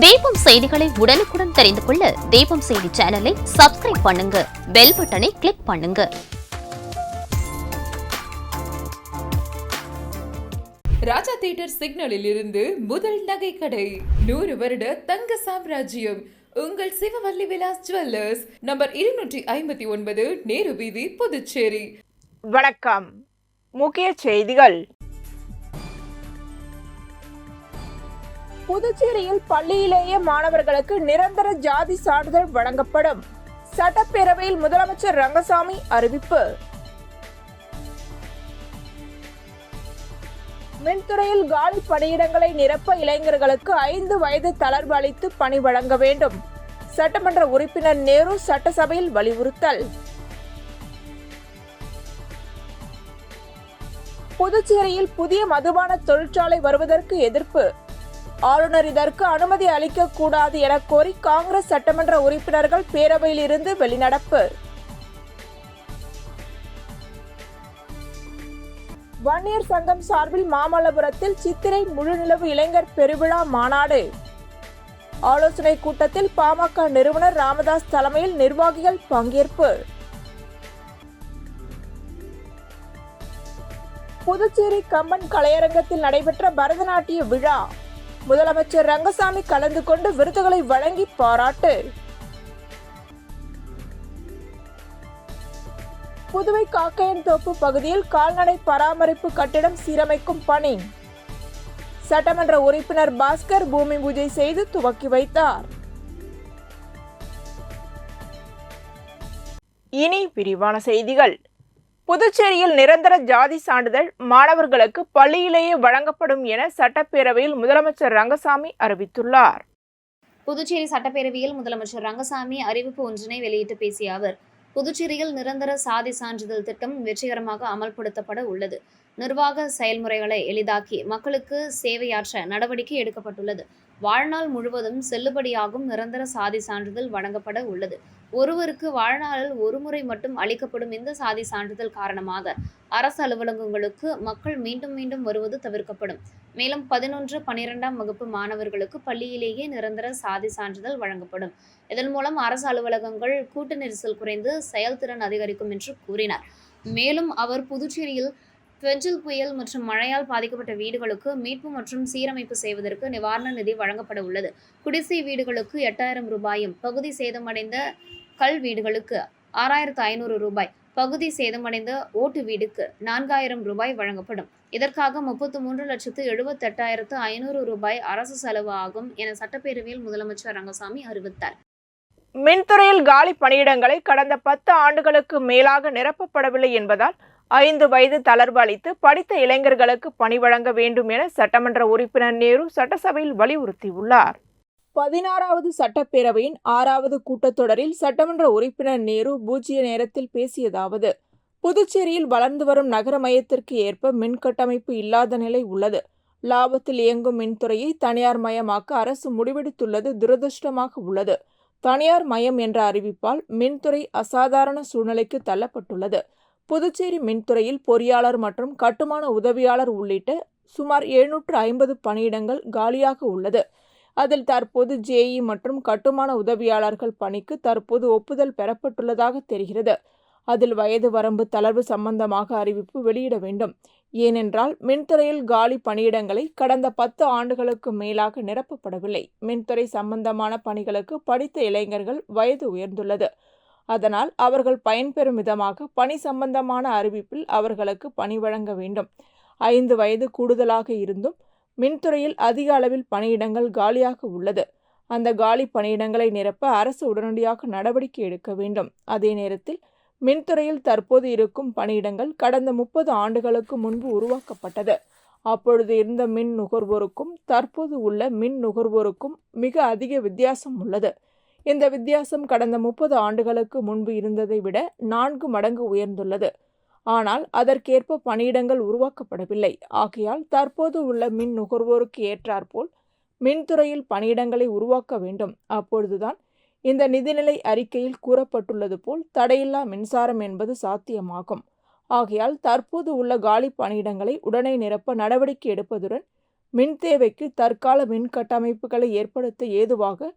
தீபம் செய்திகளை உடனுக்குடன் தெரிந்து கொள்ள தீபம் செய்தி சேனலை சப்ஸ்கிரைப் பண்ணுங்க, பெல் பட்டனை கிளிக் பண்ணுங்க. ராஜா தியேட்டர் சிக்னலில் இருந்து முதல் நகை கடை, 100 வருட தங்க சாம்ராஜ்யம் உங்கள் சிவவல்லி விலாஸ் ஜுவல்லர்ஸ், நம்பர் 259, நேரு வீதி, புதுச்சேரி. வணக்கம். முக்கிய செய்திகள். புதுச்சேரியில் பள்ளியிலேயே மாணவர்களுக்கு நிரந்தர ஜாதி சான்றிதழ் வழங்கப்படும். சட்டப்பேரவையில் முதலமைச்சர் ரங்கசாமி அறிவிப்பு. மின்துறையில் காலி பணியிடங்களை நிரப்ப இளைஞர்களுக்கு 5 வயது தளர்வு அளித்து பணி வழங்க வேண்டும். சட்டமன்ற உறுப்பினர் நேரு சட்டசபையில் வலியுறுத்தல். புதுச்சேரியில் புதிய மதுபான தொழிற்சாலை வருவதற்கு எதிர்ப்பு. ஆளுநர் இதற்கு அனுமதி அளிக்க கூடாது என கோரி காங்கிரஸ் சட்டமன்ற உறுப்பினர்கள் பேரவையில் இருந்து வெளிநடப்பு. வன்னியர் சங்கம் சார்பில் மாமல்லபுரத்தில் சித்திரை முழுநிலவு இளைஞர் பெருவிழா மாநாடு. ஆலோசனை கூட்டத்தில் பாமக நிறுவனர் ராமதாஸ் தலைமையில் நிர்வாகிகள் பங்கேற்பு. புதுச்சேரி கம்பன் கலையரங்கத்தில் நடைபெற்ற பரதநாட்டிய விழா. முதலமைச்சர் ரங்கசாமி கலந்து கொண்டு விருதுகளை வழங்கி பாராட்டு. புதுவை காக்கையன்தோப்பு பகுதியில் கால்நடை பராமரிப்பு கட்டிடம் சீரமைக்கும் பணி. சட்டமன்ற உறுப்பினர் பாஸ்கர் பூமி பூஜை செய்து துவக்கி வைத்தார். இனி விரிவான செய்திகள். புதுச்சேரியில் நிரந்தர ஜாதி சான்றிதழ் மாணவர்களுக்கு பள்ளியிலேயே வழங்கப்படும் என சட்டப்பேரவையில் முதலமைச்சர் ரங்கசாமி அறிவித்துள்ளார். புதுச்சேரி சட்டப்பேரவையில் முதலமைச்சர் ரங்கசாமி அறிவிப்பு ஒன்றினை வெளியிட்டு பேசிய அவர், புதுச்சேரியில் நிரந்தர சாதி சான்றிதழ் திட்டம் வெற்றிகரமாக அமல்படுத்தப்பட உள்ளது. நிர்வாக செயல்முறைகளை எளிதாக்கி மக்களுக்கு சேவையாற்ற நடவடிக்கை எடுக்கப்பட்டுள்ளது. வாழ்நாள் முழுவதும் செல்லுபடியாகும் நிரந்தர சாதி சான்றிதழ் வழங்கப்பட உள்ளது. ஒருவருக்கு வாழ்நாளில் ஒருமுறை மட்டும் அளிக்கப்படும் இந்த சாதி சான்றிதழ் காரணமாக அரசு அலுவலகங்களுக்கு மக்கள் மீண்டும் மீண்டும் வருவது தவிர்க்கப்படும். மேலும் 11, 12ஆம் வகுப்பு மாணவர்களுக்கு பள்ளியிலேயே நிரந்தர சாதி சான்றிதழ் வழங்கப்படும். இதன் மூலம் அரசு அலுவலகங்கள் கூட்ட நெரிசல் குறைந்து செயல்திறன் அதிகரிக்கும் என்று கூறினார். மேலும் அவர் புதுச்சேரியில் பெஞ்சல் புயல் மற்றும் மழையால் பாதிக்கப்பட்ட வீடுகளுக்கு மீட்பு மற்றும் சீரமைப்பு செய்வதற்கு நிவாரண நிதி வழங்கப்பட உள்ளது. குடிசை வீடுகளுக்கு 8000 ரூபாயும், பகுதி சேதமடைந்த கல் வீடுகளுக்கு 6500 ரூபாய், பகுதி சேதமடைந்த ஓட்டு வீடுக்கு 4000 ரூபாய் வழங்கப்படும். இதற்காக 33,78,500 ரூபாய் அரசு செலவு ஆகும் என சட்டப்பேரவையில் முதலமைச்சர் ரங்கசாமி அறிவித்தார். மின்துறையில் காலி பணியிடங்களை கடந்த 10 ஆண்டுகளுக்கு மேலாக நிரப்பப்படவில்லை என்பதால் 5 வயது தளர்வு அளித்து படித்த இளைஞர்களுக்கு பணி வழங்க வேண்டும் என சட்டமன்ற உறுப்பினர் நேரு சட்டசபையில் வலியுறுத்தியுள்ளார். 16வது சட்டப்பேரவையின் 6வது கூட்டத்தொடரில் சட்டமன்ற உறுப்பினர் நேரு பூஜ்ய நேரத்தில் பேசியதாவது, புதுச்சேரியில் வளர்ந்து வரும் நகர மையத்திற்கு ஏற்ப மின் கட்டமைப்பு இல்லாத நிலை உள்ளது. லாபத்தில் இயங்கும் மின்துறையை தனியார் மயமாக்க அரசு முடிவெடுத்துள்ளது துரதிருஷ்டமாக உள்ளது. தனியார் மயம் என்ற அறிவிப்பால் மின்துறை அசாதாரண சூழ்நிலைக்கு தள்ளப்பட்டுள்ளது. புதுச்சேரி மின்துறையில் பொறியாளர் மற்றும் கட்டுமான உதவியாளர் உள்ளிட்ட சுமார் 750 பணியிடங்கள் காலியாக உள்ளது. அதில் தற்போது ஜேஇ மற்றும் கட்டுமான உதவியாளர்கள் பணிக்கு தற்போது ஒப்புதல் பெறப்பட்டுள்ளதாக தெரிகிறது. அதில் வயது வரம்பு தளர்வு சம்பந்தமாக அறிவிப்பு வெளியிட வேண்டும். ஏனென்றால் மின்துறையில் காலி பணியிடங்களை கடந்த 10 ஆண்டுகளுக்கு மேலாக நிரப்பப்படவில்லை. மின்துறை சம்பந்தமான பணிகளுக்கு படித்த இளைஞர்கள் வயது உயர்ந்துள்ளது. அதனால் அவர்கள் பயன்பெறும் விதமாக பணி சம்பந்தமான அறிவிப்பில் அவர்களுக்கு பணி வழங்க வேண்டும். 5 வயது கூடுதலாக இருந்தும் மின்துறையில் அதிக அளவில் பணியிடங்கள் காலியாக உள்ளது. அந்த காலி பணியிடங்களை நிரப்ப அரசு உடனடியாக நடவடிக்கை எடுக்க வேண்டும். அதே நேரத்தில் மின்துறையில் தற்போது இருக்கும் பணியிடங்கள் கடந்த 30 ஆண்டுகளுக்கு முன்பு உருவாக்கப்பட்டது. அப்பொழுது இருந்த மின் நுகர்வோருக்கும் தற்போது உள்ள மின் நுகர்வோருக்கும் மிக அதிக வித்தியாசம் உள்ளது. இந்த வித்தியாசம் கடந்த 30 ஆண்டுகளுக்கு முன்பு இருந்ததை விட 4 மடங்கு உயர்ந்துள்ளது. ஆனால் அதற்கேற்ப பணியிடங்கள் உருவாக்கப்படவில்லை. ஆகையால் தற்போது உள்ள மின் நுகர்வோருக்கு ஏற்றாற்போல் மின்துறையில் பணியிடங்களை உருவாக்க வேண்டும். அப்பொழுதுதான் இந்த நிதிநிலை அறிக்கையில் கூறப்பட்டுள்ளது போல் தடையில்லா மின்சாரம் என்பது சாத்தியமாகும். ஆகையால் தற்போது உள்ள காலி பணியிடங்களை உடனே நிரப்ப நடவடிக்கை எடுப்பதுடன் மின் தேவைக்கு தற்கால மின் கட்டமைப்புகளை ஏற்படுத்த ஏதுவாக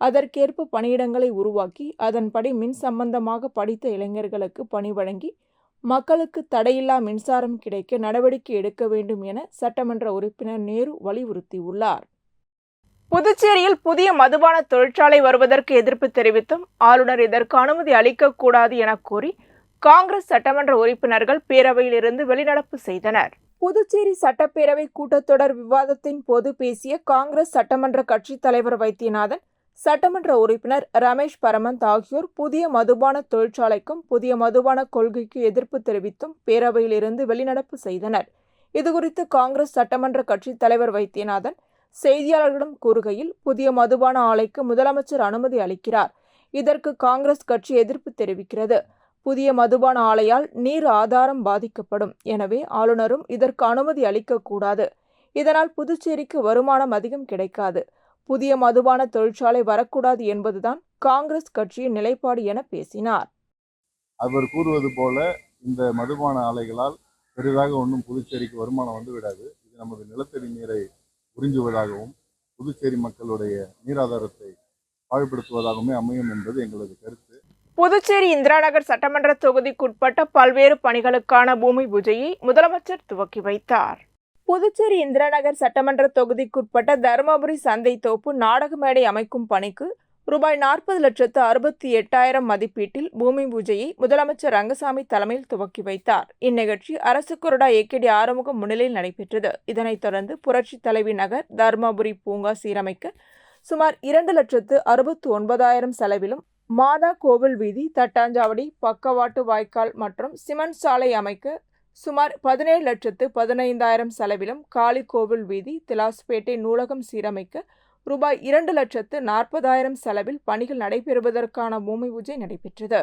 அதற்கேற்ப பணியிடங்களை உருவாக்கி அதன்படி மின் சம்பந்தமாக படித்த இளைஞர்களுக்கு பணி வழங்கி மக்களுக்கு தடையில்லா மின்சாரம் கிடைக்க நடவடிக்கை எடுக்க வேண்டும் என சட்டமன்ற உறுப்பினர் நேரு வலியுறுத்தியுள்ளார். புதுச்சேரியில் புதிய மதுபான தொழிற்சாலை வருவதற்கு எதிர்ப்பு தெரிவித்தும் ஆளுநர் இதற்கு அனுமதி அளிக்கக்கூடாது என கூறி காங்கிரஸ் சட்டமன்ற உறுப்பினர்கள் பேரவையில் இருந்து வெளிநடப்பு செய்தனர். புதுச்சேரி சட்டப்பேரவை கூட்டத்தொடர் விவாதத்தின் போது பேசிய காங்கிரஸ் சட்டமன்ற கட்சித் தலைவர் வைத்தியநாதன், சட்டமன்ற உறுப்பினர் ரமேஷ் பரமந்த் ஆகியோர் புதிய மதுபான தொழிற்சாலைக்கும் புதிய மதுபான கொள்கைக்கு எதிர்ப்பு தெரிவித்தும் பேரவையில் இருந்து வெளிநடப்பு செய்தனர். இதுகுறித்து காங்கிரஸ் சட்டமன்ற கட்சித் தலைவர் வைத்தியநாதன் செய்தியாளர்களிடம் கூறுகையில், புதிய மதுபான ஆலைக்கு முதலமைச்சர் அனுமதி அளிக்கிறார். இதற்கு காங்கிரஸ் கட்சி எதிர்ப்பு தெரிவிக்கிறது. புதிய மதுபான ஆலையால் நீர் ஆதாரம் பாதிக்கப்படும். எனவே ஆளுநரும் இதற்கு அனுமதி அளிக்கக்கூடாது. இதனால் புதுச்சேரிக்கு வருமானம் அதிகம் கிடைக்காது. புதிய மதுபான தொழிற்சாலை வரக்கூடாது என்பதுதான் காங்கிரஸ் கட்சியின் நிலைப்பாடு என பேசினார். அவர் கூறுவது போல இந்த மதுபான ஆலைகளால் பெரிதாக ஒன்றும் புதுச்சேரிக்கு வருமானம் வந்து விடாது. இது நமது நிலத்தடி நீரை உறிஞ்சுவதாகவும் புதுச்சேரி மக்களுடைய நீராதாரத்தை பாழ்படுத்துவதாகவுமே அமையும் என்பது எங்களது கருத்து. புதுச்சேரி இந்திரா நகர் சட்டமன்ற தொகுதிக்குட்பட்ட பல்வேறு பணிகளுக்கான பூமி பூஜையை முதலமைச்சர் துவக்கி வைத்தார். புதுச்சேரி இந்திரா நகர் சட்டமன்ற தொகுதிக்குட்பட்ட தருமபுரி சந்தை தோப்பு நாடக மேடை அமைக்கும் பணிக்கு ரூபாய் 40,68,000 மதிப்பீட்டில் பூமி பூஜையை முதலமைச்சர் ரங்கசாமி தலைமையில் துவக்கி வைத்தார். இந்நிகழ்ச்சி அரசு கொறடா ஏகேடி ஆறுமுகம் முன்னிலையில் நடைபெற்றது. இதனைத் தொடர்ந்து புரட்சி தலைவி நகர் தருமபுரி பூங்கா சீரமைக்க சுமார் 2,69,000 செலவிலும், மாதா கோவில் வீதி, தட்டாஞ்சாவடி, பக்கவாட்டு வாய்க்கால் மற்றும் சிமெண்ட் சாலை அமைக்க சுமார் 17,15,000 செலவிலும், காளி கோவில் வீதி, திலாஸ்பேட்டை நூலகம் சீரமைக்க ரூபாய் 2,40,000 செலவில் பணிகள் நடைபெறுவதற்கான பூமி பூஜை நடைபெற்றது.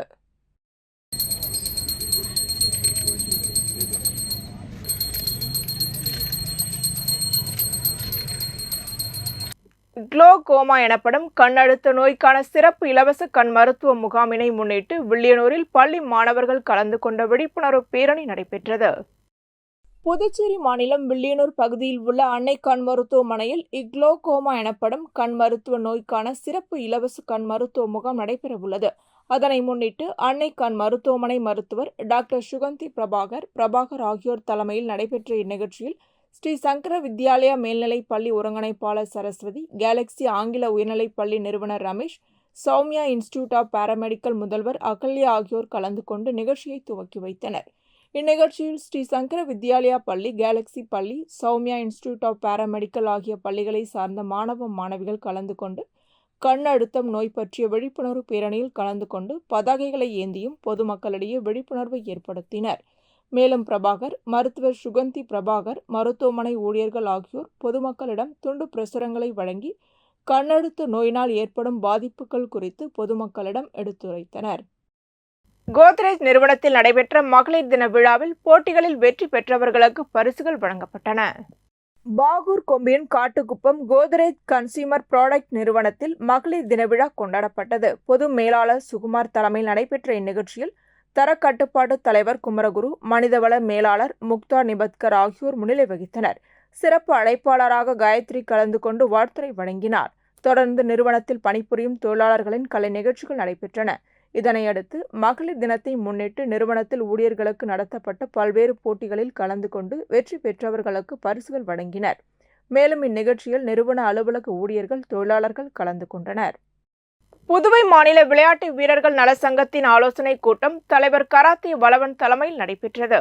குளோகோமா எனப்படும் கண் அழுத்த நோய்க்கான சிறப்பு இலவச கண் மருத்துவ முகாமினை முன்னிட்டு வில்லியனூரில் பள்ளி மாணவர்கள் கலந்து கொண்ட விழிப்புணர்வு பேரணி நடைபெற்றது. புதுச்சேரி மாநிலம் வில்லியனூர் பகுதியில் உள்ள அன்னை கண் மருத்துவமனையில் குளோகோமா எனப்படும் கண் மருத்துவ நோய்க்கான சிறப்பு இலவச கண் மருத்துவ முகாம் நடைபெறவுள்ளது. அதனை முன்னிட்டு அன்னை கண் மருத்துவமனை மருத்துவர் டாக்டர் சுகந்தி பிரபாகர் ஆகியோர் தலைமையில் நடைபெற்ற இந்நிகழ்ச்சியில் ஸ்ரீ சங்கர வித்யாலயா மேல்நிலைப் பள்ளி ஒருங்கிணைப்பாளர் சரஸ்வதி, கேலக்ஸி ஆங்கில உயர்நிலைப் பள்ளி நிறுவனர் Ramesh, Sowmiya institute of paramedical முதல்வர் அகல்யா ஆகியோர் கலந்து கொண்டு நிகழ்ச்சியை துவக்கி வைத்தனர். இந்நிகழ்ச்சியில் ஸ்ரீ சங்கர வித்யாலயா பள்ளி, கேலக்ஸி பள்ளி, சௌமியா இன்ஸ்டிடியூட் ஆஃப் பாராமெடிக்கல் ஆகிய பள்ளிகளை சார்ந்த மாணவ மாணவிகள் கலந்து கொண்டு கண் அழுத்தம் நோய் பற்றிய விழிப்புணர்வு பேரணியில் கலந்து கொண்டு பதாகைகளை ஏந்தியும் பொதுமக்களிடையே விழிப்புணர்வை ஏற்படுத்தினர். மேலும் பிரபாகர், மருத்துவர் சுகந்தி பிரபாகர், மருத்துவமனை ஊழியர்கள் ஆகியோர் பொதுமக்களிடம் துண்டு பிரசுரங்களை வழங்கி கண்ணழுத்த நோயினால் ஏற்படும் பாதிப்புகள் குறித்து பொதுமக்களிடம் எடுத்துரைத்தனர். கோத்ரேஜ் நிறுவனத்தில் நடைபெற்ற மகளிர் தின விழாவில் போட்டிகளில் வெற்றி பெற்றவர்களுக்கு பரிசுகள் வழங்கப்பட்டன. பாகூர் கொம்பியன் காட்டுக்குப்பம் கோத்ரேஜ் கன்சியூமர் ப்ராடக்ட் நிறுவனத்தில் மகளிர் தின விழா கொண்டாடப்பட்டது. பொது மேலாளர் சுகுமார் தலைமையில் நடைபெற்ற இந்நிகழ்ச்சியில் தரக்கட்டுப்பாட்டு தலைவர் குமரகுரு, மனிதவள மேலாளர் முக்தா நிபத்கர் ஆகியோர் முன்னிலை வகித்தனர். சிறப்பு அழைப்பாளராக காயத்ரி கலந்து கொண்டு வாழ்த்துரை வழங்கினார். தொடர்ந்து நிறுவனத்தில் பணிபுரியும் தொழிலாளர்களின் கலை நிகழ்ச்சிகள் நடைபெற்றன. இதனையடுத்து மகளிர் தினத்தை முன்னிட்டு நிறுவனத்தில் ஊழியர்களுக்கு நடத்தப்பட்ட பல்வேறு போட்டிகளில் கலந்து கொண்டு வெற்றி பெற்றவர்களுக்கு பரிசுகள் வழங்கினர். மேலும் இந்நிகழ்ச்சியில் நிறுவன அலுவலக ஊழியர்கள், தொழிலாளர்கள் கலந்து கொண்டனர். புதுவை மாநில விளையாட்டு வீரர்கள் நல சங்கத்தின் ஆலோசனை கூட்டம் தலைவர் கராத்தே வளவன் தலைமையில் நடைபெற்றது.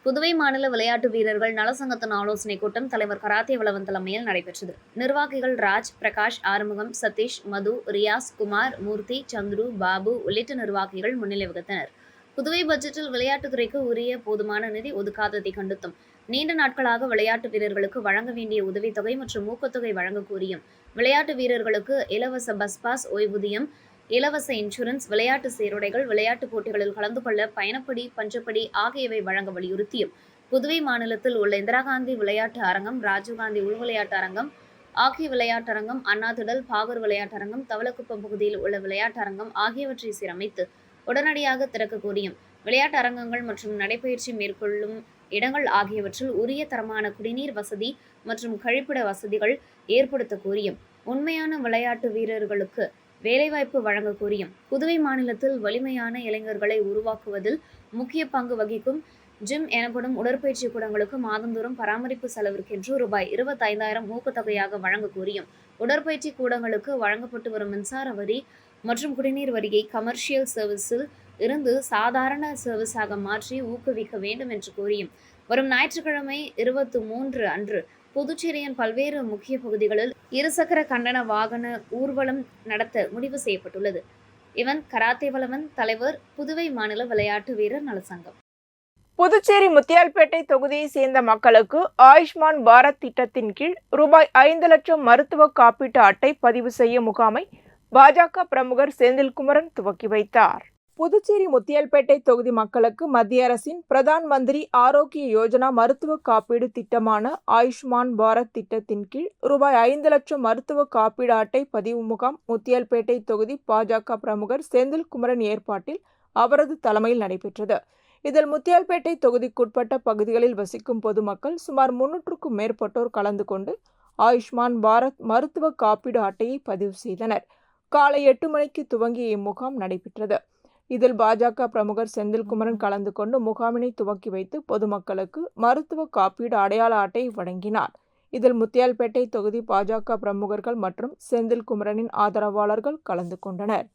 புதுவை மாநில விளையாட்டு வீரர்கள் நலசங்கத்தின் ஆலோசனை கூட்டம் தலைவர் கராத்தே வளவன் தலைமையில் நடைபெற்றது. நிர்வாகிகள் ராஜ், பிரகாஷ், ஆறுமுகம், சதீஷ், மது, ரியாஸ், குமார், மூர்த்தி, சந்துரு, பாபு உள்ளிட்ட நிர்வாகிகள் முன்னிலை வகித்தனர். புதுவை பட்ஜெட்டில் விளையாட்டுத்துறைக்கு உரிய போதுமான நிதி ஒதுக்காததை கண்டித்தும், நீண்ட நாட்களாக விளையாட்டு வீரர்களுக்கு வழங்க வேண்டிய உதவித்தொகை மற்றும் ஊக்கத்தொகை வழங்க கோரியும், விளையாட்டு வீரர்களுக்கு இலவச பஸ் பாஸ், ஓய்வூதியம், இலவச இன்சூரன்ஸ், விளையாட்டு சீருடைகள், விளையாட்டுப் போட்டிகளில் கலந்து கொள்ள பயணப்படி, பஞ்சப்படி ஆகியவை வழங்க வலியுறுத்தியும், புதுவை மாநிலத்தில் உள்ள இந்திரா காந்தி விளையாட்டு அரங்கம், ராஜீவ்காந்தி உள் விளையாட்டு அரங்கம், ஆகிய விளையாட்டரங்கம், அண்ணாதிடல், பாகூர் விளையாட்டரங்கம், தவளக்குப்பம் பகுதியில் உள்ள விளையாட்டரங்கம் ஆகியவற்றை சீரமைத்து உடனடியாக திறக்க கோரியும், விளையாட்டு அரங்கங்கள் மற்றும் நடைபயிற்சி மேற்கொள்ளும் இடங்கள் ஆகியவற்றில் உரிய தரமான குடிநீர் வசதி மற்றும் கழிப்பிட வசதிகள் ஏற்படுத்த கோரியும், உண்மையான விளையாட்டு வீரர்களுக்கு வேலைவாய்ப்பு வழங்க கோரியும், புதுவை மாநிலத்தில் வலிமையான இளைஞர்களை உருவாக்குவதில் முக்கிய பங்கு வகிக்கும் ஜிம் எனப்படும் உடற்பயிற்சி கூடங்களுக்கு மாதந்தோறும் பராமரிப்பு செலவிற்கென்று ரூபாய் 25,000 ஊக்கத்தொகையாக வழங்க கோரியும், உடற்பயிற்சி கூடங்களுக்கு வழங்கப்பட்டு வரும் மின்சார வரி மற்றும் குடிநீர் வரியை கமர்ஷியல் சர்வீஸில் இருந்து சாதாரண சர்வீஸாக மாற்றி ஊக்குவிக்க வேண்டும் என்று கோரியும், வரும் ஞாயிற்றுக்கிழமை 23 அன்று புதுச்சேரியின் பல்வேறு முக்கிய பகுதிகளில் இருசக்கர கண்டன வாகன ஊர்வலம் நடத்த முடிவு செய்யப்பட்டுள்ளது. இவன் கராத்தே வல்லவன் தலைவர், புதுவை மாநில விளையாட்டு வீரர் நலசங்கம். புதுச்சேரி முத்தியால்பேட்டை தொகுதியை சேர்ந்த மக்களுக்கு ஆயுஷ்மான் பாரத் திட்டத்தின் கீழ் ரூபாய் 5 லட்சம் மருத்துவ காப்பீட்டு அட்டை பதிவு செய்யும் முகாமை பாஜக பிரமுகர் செந்தில்குமரன் துவக்கி வைத்தார். புதுச்சேரி முத்தியால்பேட்டை தொகுதி மக்களுக்கு மத்திய அரசின் பிரதான் மந்திரி ஆரோக்கிய யோஜனா மருத்துவ காப்பீடு திட்டமான ஆயுஷ்மான் பாரத் திட்டத்தின் கீழ் ரூபாய் 5 லட்சம் மருத்துவ காப்பீடு அட்டை பதிவு முகாம் முத்தியால்பேட்டை தொகுதி பாஜக பிரமுகர் செந்தில்குமரன் ஏற்பாட்டில் அவரது தலைமையில் நடைபெற்றது. இதில் முத்தியால்பேட்டை தொகுதிக்குட்பட்ட பகுதிகளில் வசிக்கும் பொதுமக்கள் சுமார் 300க்கும் மேற்பட்டோர் கலந்து கொண்டு ஆயுஷ்மான் பாரத் மருத்துவ காப்பீடு அட்டையை பதிவு செய்தனர். காலை 8 மணிக்கு துவங்கிய இம்முகாம் நடைபெற்றது. இதில் பாஜக பிரமுகர் செந்தில்குமரன் கலந்து கொண்டு முகாமினை துவக்கி வைத்து பொதுமக்களுக்கு மருத்துவ காப்பீடு அடையாள அட்டை வழங்கினார். இதில் முத்தியால்பேட்டை தொகுதி பாஜக பிரமுகர்கள் மற்றும் செந்தில்குமரனின் ஆதரவாளர்கள் கலந்து கொண்டனர்.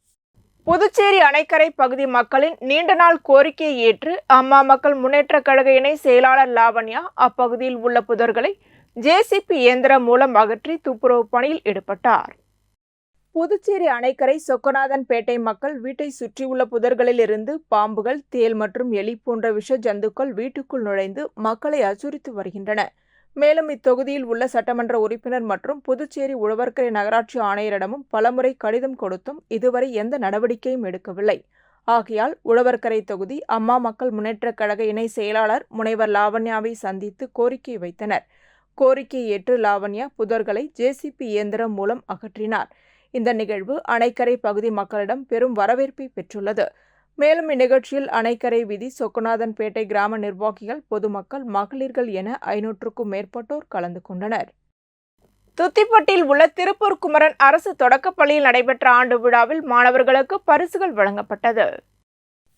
புதுச்சேரி அணைக்கரை பகுதி மக்களின் நீண்ட நாள் கோரிக்கையை ஏற்று அம்மா மக்கள் முன்னேற்ற கழக இணை செயலாளர் லாவண்யா அப்பகுதியில் உள்ள புதர்களை ஜேசிபி இயந்திரம் மூலம் அகற்றி துப்புரவு பணியில் ஈடுபட்டார். புதுச்சேரி அணைக்கரை சொக்கநாதன்பேட்டை மக்கள் வீட்டை சுற்றியுள்ள புதர்களில் இருந்து பாம்புகள், தேள் மற்றும் எலி போன்ற விஷ ஜந்துக்கள் வீட்டுக்குள் நுழைந்து மக்களை அச்சுறுத்தி வருகின்றன. மேலும் இத்தொகுதியில் உள்ள சட்டமன்ற உறுப்பினர் மற்றும் புதுச்சேரி உழவர்கரை நகராட்சி ஆணையரிடமும் பலமுறை கடிதம் கொடுத்தும் இதுவரை எந்த நடவடிக்கையும் எடுக்கவில்லை. ஆகையால் உழவர்கரை தொகுதி அம்மா மக்கள் முன்னேற்ற கழக இணை செயலாளர் முனைவர் லாவண்யாவை சந்தித்து கோரிக்கை வைத்தனர். கோரிக்கையை ஏற்று லாவண்யா புதர்களை ஜேசிபி இயந்திரம் மூலம் அகற்றினார். இந்த நிகழ்வு அணைக்கரை பகுதி மக்களிடம் பெரும் வரவேற்பை பெற்றுள்ளது. மேலும் இந்நிகழ்ச்சியில் அணைக்கரை வீதி, சொக்கநாதன்பேட்டை கிராம நிர்வாகிகள், பொதுமக்கள், மகளிர்கள் என 500க்கும் மேற்பட்டோர் கலந்து கொண்டனர். துத்திப்பட்டியில் உள்ள திருப்பூர் குமரன் அரசு தொடக்கப்பள்ளியில் நடைபெற்ற ஆண்டு விழாவில் மாணவர்களுக்கு பரிசுகள் வழங்கப்பட்டது.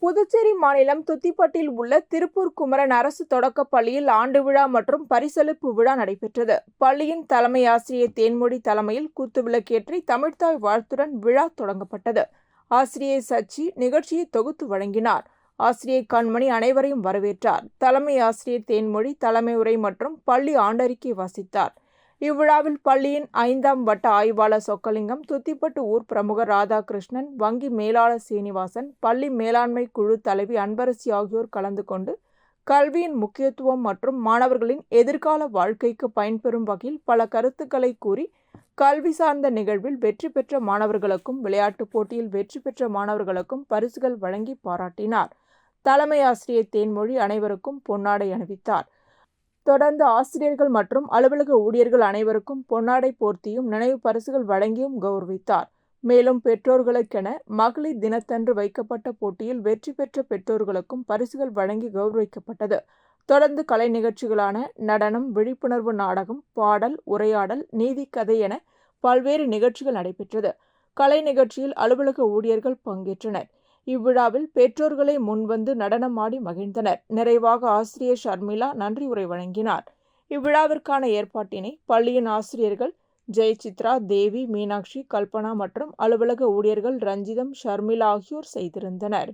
புதுச்சேரி மாநிலம் துத்திப்பட்டியில் உள்ள திருப்பூர் குமரன் அரசு தொடக்கப்பள்ளியில் ஆண்டு விழா மற்றும் பரிசளிப்பு விழா நடைபெற்றது. பள்ளியின் தலைமை ஆசிரியர் தேன்மொழி தலைமையில் குத்துவிளக்கேற்றி தமிழ்த்தாய் வாழ்த்துடன் விழா தொடங்கப்பட்டது. ஆசிரியர் சச்சி நிகழ்ச்சியை தொகுத்து வழங்கினார். ஆசிரியர் கண்மணி அனைவரையும் வரவேற்றார். தலைமை ஆசிரியர் தேன்மொழி தலைமை உரை மற்றும் பள்ளி ஆண்டறிக்கை வாசித்தார். இவ்விழாவில் பள்ளியின் 5ஆம் வட்ட ஆய்வாளர் சொக்கலிங்கம், துத்திப்பட்டு ஊர் பிரமுகர் ராதாகிருஷ்ணன், வங்கி மேலாளர் சீனிவாசன், பள்ளி மேலாண்மை குழு தலைவி அன்பரசி ஆகியோர் கலந்து கொண்டு கல்வியின் முக்கியத்துவம் மற்றும் மாணவர்களின் எதிர்கால வாழ்க்கைக்கு பயன்பெறும் வகையில் பல கருத்துக்களை கூறி கல்வி சார்ந்த நிகழ்வில் வெற்றி பெற்ற மாணவர்களுக்கும் விளையாட்டுப் போட்டியில் வெற்றி பெற்ற மாணவர்களுக்கும் பரிசுகள் வழங்கி பாராட்டினார். தலைமை ஆசிரியர் தேன்மொழி அனைவருக்கும் பொன்னாடை அணிவித்தார். தொடர்ந்து ஆசிரியர்கள் மற்றும் அலுவலக ஊழியர்கள் அனைவருக்கும் பொன்னாடை போர்த்தியும் நினைவு பரிசுகள் வழங்கியும் கௌரவித்தார். மேலும் பெற்றோர்களுக்கென மகளிர் தினத்தன்று வைக்கப்பட்ட போட்டியில் வெற்றி பெற்ற பெற்றோர்களுக்கும் பரிசுகள் வழங்கி கௌரவிக்கப்பட்டது. தொடர்ந்து கலை நிகழ்ச்சிகளான நடனம், விழிப்புணர்வு நாடகம், பாடல், உரையாடல், நீதி கதை என பல்வேறு நிகழ்ச்சிகள் நடைபெற்றது. கலை நிகழ்ச்சியில் அலுவலக ஊழியர்கள் பங்கேற்றனர். இவ்விழாவில் பெற்றோர்களை முன்வந்து நடனமாடி மகிழ்ந்தனர். நிறைவாக ஆசிரியர் ஷர்மிளா நன்றி உரை வழங்கினார். இவ்விழாவிற்கான ஏற்பாட்டினை பள்ளியின் ஆசிரியர்கள் ஜெயசித்ரா, தேவி, மீனாட்சி, கல்பனா மற்றும் அலுவலக ஊழியர்கள் ரஞ்சிதம், ஷர்மிளா ஆகியோர் செய்திருந்தனர்.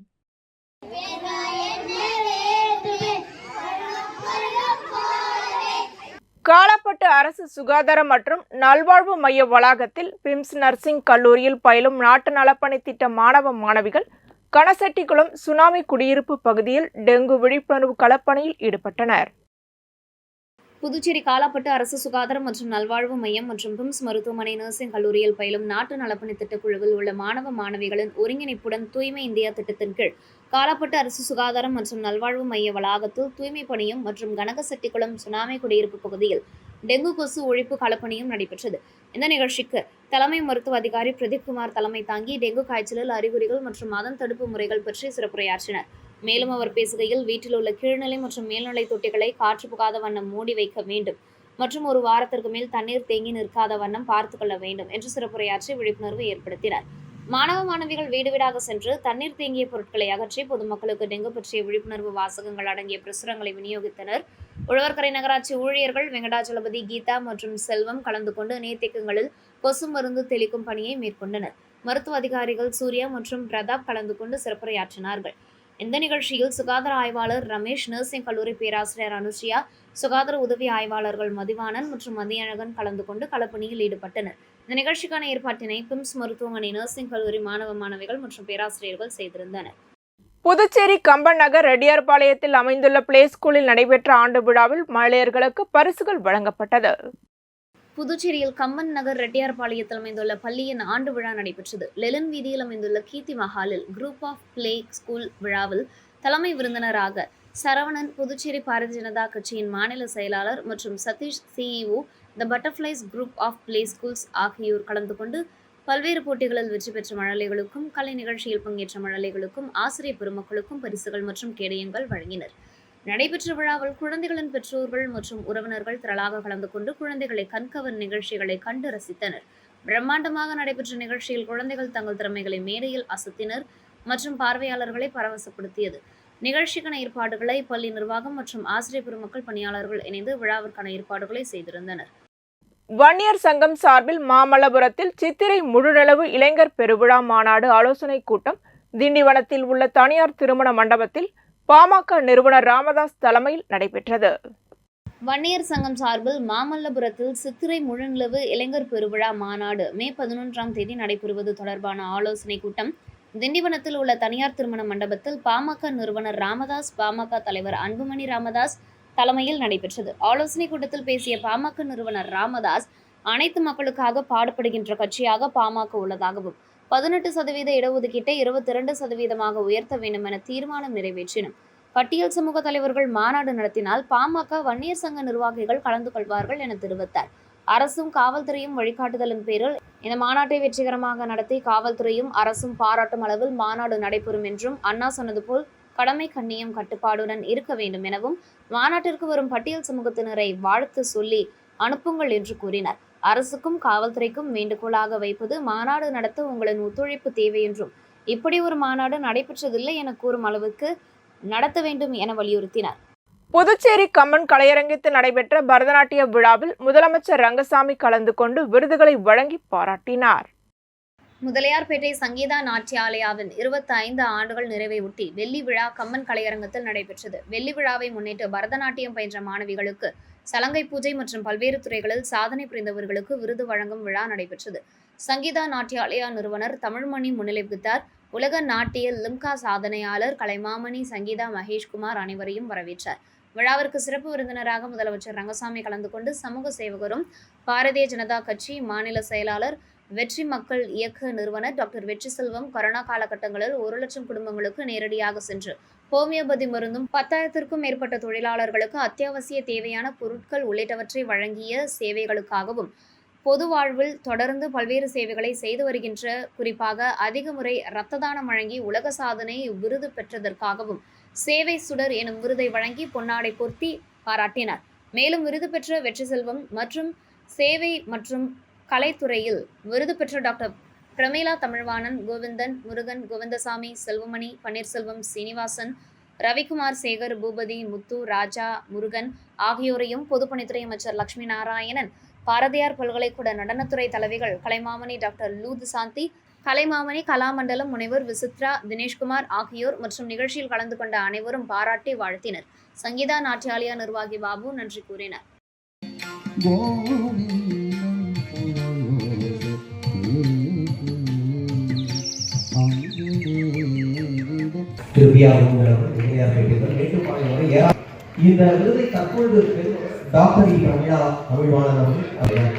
காலாப்பட்டு அரசு சுகாதார மற்றும் நல்வாழ்வு மைய வளாகத்தில் பிம்ஸ் நர்சிங் கல்லூரியில் பயிலும் நாட்டு நலப்பணி திட்ட மாணவ மாணவிகள் கனசெட்டிக்குளம் சுனாமி குடியிருப்பு பகுதியில் டெங்கு விழிப்புணர்வு களப்பணியில் ஈடுபட்டனர். புதுச்சேரி காலாப்பட்டு அரசு சுகாதாரம் மற்றும் நல்வாழ்வு மையம் மற்றும் பிம்ஸ் மருத்துவமனை நர்சிங் கல்லூரியில் பயிலும் நாட்டு நலப்பணி திட்டக்குழுவில் உள்ள மாணவ மாணவிகளின் ஒருங்கிணைப்புடன் தூய்மை இந்தியா திட்டத்தின் கீழ் காலாப்பட்டு அரசு சுகாதாரம் மற்றும் நல்வாழ்வு மைய வளாகத்தில் தூய்மை பணியும் மற்றும் கனகசெட்டிக்குளம் சுனாமி குடியிருப்பு பகுதியில் டெங்கு கொசு ஒழிப்பு களப்பணியும் நடைபெற்றது. இந்த நிகழ்ச்சிக்கு தலைமை மருத்துவ அதிகாரி பிரதீப் குமார் தலைமை தாங்கி டெங்கு காய்ச்சல் அறிகுறிகள் மற்றும் அதன் தடுப்பு முறைகள் பற்றி சிறப்புரையாற்றினர். மேலும் அவர் பேசுகையில் வீட்டில் உள்ள கீழ்நிலை மற்றும் மேல்நிலை தொட்டிகளை காற்று புகாத வண்ணம் மூடி வைக்க வேண்டும் மற்றும் ஒரு வாரத்திற்கு மேல் தண்ணீர் தேங்கி நிற்காத வண்ணம் பார்த்துக் கொள்ள வேண்டும் என்று சிறப்புரையாற்றி விழிப்புணர்வு ஏற்படுத்தினார். மாணவ மாணவிகள் வீடு வீடாக சென்று தண்ணீர் தேங்கிய பொருட்களை அகற்றி பொதுமக்களுக்கு டெங்கு பற்றிய விழிப்புணர்வு வாசகங்கள் அடங்கிய பிரசுரங்களை விநியோகித்தனர். உழவர்கரை நகராட்சி ஊழியர்கள் வெங்கடாச்சலபதி, கீதா மற்றும் செல்வம் கலந்து கொண்டு நீர்த்தேக்கங்களில் கொசு மருந்து தெளிக்கும் பணியை மேற்கொண்டனர். மருத்துவ அதிகாரிகள் சூர்யா மற்றும் பிரதாப் கலந்து கொண்டு சிறப்புரையாற்றினார்கள். இந்த நிகழ்ச்சியில் சுகாதார ஆய்வாளர் ரமேஷ், நர்சிங் கல்லூரி பேராசிரியர் அனுஷியா, சுகாதார உதவி ஆய்வாளர்கள் மதிவாணன் மற்றும் மதியழகன் கலந்து கொண்டு களப்பணியில் ஈடுபட்டனர். இந்த நிகழ்ச்சிக்கான ஏற்பாட்டினை பிம்ஸ் மருத்துவமனை நர்சிங் கல்லூரி மாணவ மாணவிகள் மற்றும் பேராசிரியர்கள் செய்திருந்தனர். புதுச்சேரி கம்பன் நகர் ரெட்டியார்பாளையத்தில் அமைந்துள்ள பிளே ஸ்கூலில் நடைபெற்ற ஆண்டு விழாவில் மழலையர்களுக்கு பரிசுகள் வழங்கப்பட்டது. புதுச்சேரியில் கம்பன் நகர் ரெட்டியார்பாளையத்தில் அமைந்துள்ள பள்ளியின் ஆண்டு விழா நடைபெற்றது. லெலன் வீதியில் அமைந்துள்ள கீர்த்தி மஹாலில் குரூப் ஆஃப் பிளே ஸ்கூல் விழாவில் தலைமை விருந்தினராக சரவணன், புதுச்சேரி பாரதிய ஜனதா கட்சியின் மாநில செயலாளர், மற்றும் Sathish, CEO the butterflies group of play schools ஆகியோர் கலந்து கொண்டு பல்வேறு போட்டிகளில் வெற்றி பெற்ற மழலைகளுக்கும் கலை நிகழ்ச்சியில் பங்கேற்ற மழலைகளுக்கும் ஆசிரியர் பெருமக்களுக்கும் பரிசுகள் மற்றும் கேடயங்கள் வழங்கினர். நடைபெற்ற விழாவில் குழந்தைகளின் பெற்றோர்கள் மற்றும் உறவினர்கள் திரளாக கலந்து கொண்டு குழந்தைகளை கண்கவர் நிகழ்ச்சிகளை கண்டு ரசித்தனர். பிரம்மாண்டமாக நடைபெற்ற நிகழ்ச்சியில் குழந்தைகள் தங்கள் திறமைகளை மேடையில் அசத்தினர் மற்றும் பார்வையாளர்களை பரவசப்படுத்தியது. நிகழ்ச்சிக்கான ஏற்பாடுகளை பள்ளி நிர்வாகம் மற்றும் ஆசிரியர் பெருமக்கள் பணியாளர்கள் இணைந்து விழாவிற்கான ஏற்பாடுகளை செய்திருந்தனர். வன்னியர் சங்கம் சார்பில் மாமல்லபுரத்தில் சித்திரை முழுநிலவு இளைஞர் பெருவிழா மாநாடு ஆலோசனை கூட்டம் திண்டிவனத்தில் உள்ள தனியார் திருமண மண்டபத்தில் பாமக நிறுவனர் ராமதாஸ் தலைமையில் நடைபெற்றது. வன்னியர் சங்கம் சார்பில் மாமல்லபுரத்தில் சித்திரை முழுநிலவு இளைஞர் பெருவிழா மாநாடு மே 11 நடைபெறுவது தொடர்பான ஆலோசனை கூட்டம் திண்டிவனத்தில் உள்ள தனியார் திருமண மண்டபத்தில் பாமக நிறுவனர் ராமதாஸ், பாமக தலைவர் அன்புமணி ராமதாஸ் தலைமையில் நடைபெற்றது. ஆலோசனை கூட்டத்தில் பேசிய பாமக நிறுவனர் ராமதாஸ், அனைத்து மக்களுக்காக பாடுபடுகின்ற கட்சியாக பாமக உள்ளதாகவும் 18% இடஒதுக்கீட்டை 22% உயர்த்த வேண்டும் என தீர்மானம் நிறைவேற்றினோம். பட்டியல் சமூக தலைவர்கள் மாநாடு நடத்தினால் பாமக வன்னியர் சங்க நிர்வாகிகள் கலந்து கொள்வார்கள் என தெரிவித்தார். அரசும் காவல்துறையும் வழிகாட்டுதலின் பேரில் இந்த மாநாட்டை வெற்றிகரமாக நடத்தி காவல்துறையும் அரசும் பாராட்டும் அளவில் மாநாடு நடைபெறும் என்றும், அண்ணா சொன்னது போல் கடமை கண்ணியம் கட்டுப்பாடுடன் இருக்க வேண்டும் எனவும், மாநாட்டிற்கு வரும் பட்டியல் சமூகத்தினரை வாழ்த்து சொல்லி அனுப்புங்கள் என்று கூறினார். அரசுக்கும் காவல்துறைக்கும் வேண்டுகோளாக வைப்பது, மாநாடு நடத்த உங்களின் ஒத்துழைப்பு தேவை என்றும், இப்படி ஒரு மாநாடு நடைபெற்றதில்லை என கூறும் அளவுக்கு நடத்த வேண்டும் என வலியுறுத்தினார். புதுச்சேரி கம்மன் கலையரங்கத்தில் நடைபெற்ற பரதநாட்டிய விழாவில் முதலமைச்சர் ரங்கசாமி கலந்து கொண்டு விருதுகளை வழங்கி பாராட்டினார். முதலியார்பேட்டை சங்கீதா நாட்டியாலயாவின் 25 ஆண்டுகள் நிறைவை ஒட்டி வெள்ளி விழா கம்மன் கலையரங்கத்தில் நடைபெற்றது. வெள்ளி விழாவை முன்னிட்டு பரதநாட்டியம் பயின்ற மாணவிகளுக்கு சலங்கை பூஜை மற்றும் பல்வேறு துறைகளில் சாதனை புரிந்தவர்களுக்கு விருது வழங்கும் விழா நடைபெற்றது. சங்கீதா நாட்டியாலயா நிறுவனர் தமிழ்மணி முன்னிலை வகித்தார். உலக நாட்டிய லிம்கா சாதனையாளர் கலைமாமணி சங்கீதா மகேஷ்குமார் அனைவரையும் வரவேற்றார். விழாவிற்கு சிறப்பு விருந்தினராக முதலமைச்சர் ரங்கசாமி கலந்து கொண்டு சமூக சேவகரும் பாரதிய ஜனதா கட்சி மாநில செயலாளர் வெற்றி மக்கள் இயக்க நிறுவனர் டாக்டர் வெற்றி செல்வம் கொரோனா காலகட்டங்களில் 1 லட்சம் குடும்பங்களுக்கு நேரடியாக சென்று ஹோமியோபதி மருந்தும் 10,000க்கும் மேற்பட்ட தொழிலாளர்களுக்கு அத்தியாவசிய தேவையான பொருட்கள் உள்ளிட்டவற்றை வழங்கிய சேவைகளுக்காகவும், பொது வாழ்வில் தொடர்ந்து பல்வேறு சேவைகளை செய்து வருகின்ற, குறிப்பாக அதிக முறை இரத்த தானம் வழங்கி உலக சாதனை விருது பெற்றதற்காகவும் சேவை சுடர் எனும் விருதை வழங்கி பொன்னாடை பொருத்தி பாராட்டினார். மேலும் விருது பெற்ற வெற்றி செல்வம் மற்றும் சேவை மற்றும் கலைத்துறையில் விருது பெற்ற டாக்டர் பிரமீளா தமிழ்வாணன், கோவிந்தன், முருகன், கோவிந்தசாமி, செல்வமணி, பன்னீர்செல்வம், சீனிவாசன், ரவிக்குமார், சேகர், பூபதி, முத்து, ராஜா, முருகன் ஆகியோரையும் பொதுப்பணித்துறை அமைச்சர் லட்சுமி நாராயணன், பாரதியார் பல்கலைக்கூட நடனத்துறை தலைவிகள் கலைமாமணி டாக்டர் லூத் சாந்தி, கலைமாமணி கலாமண்டலம் முனைவர் விசித்ரா, தினேஷ்குமார் ஆகியோர் மற்றும் நிகழ்ச்சியில் கலந்து கொண்ட அனைவரும் பாராட்டி வாழ்த்தினர். சங்கீதா நாட்டியாலயா நிர்வாகி பாபு நன்றி கூறினார். இந்த விருதை தற்பொழுது டாக்டர் பிரமீளா தமிழ்வாணன் அவர்கள்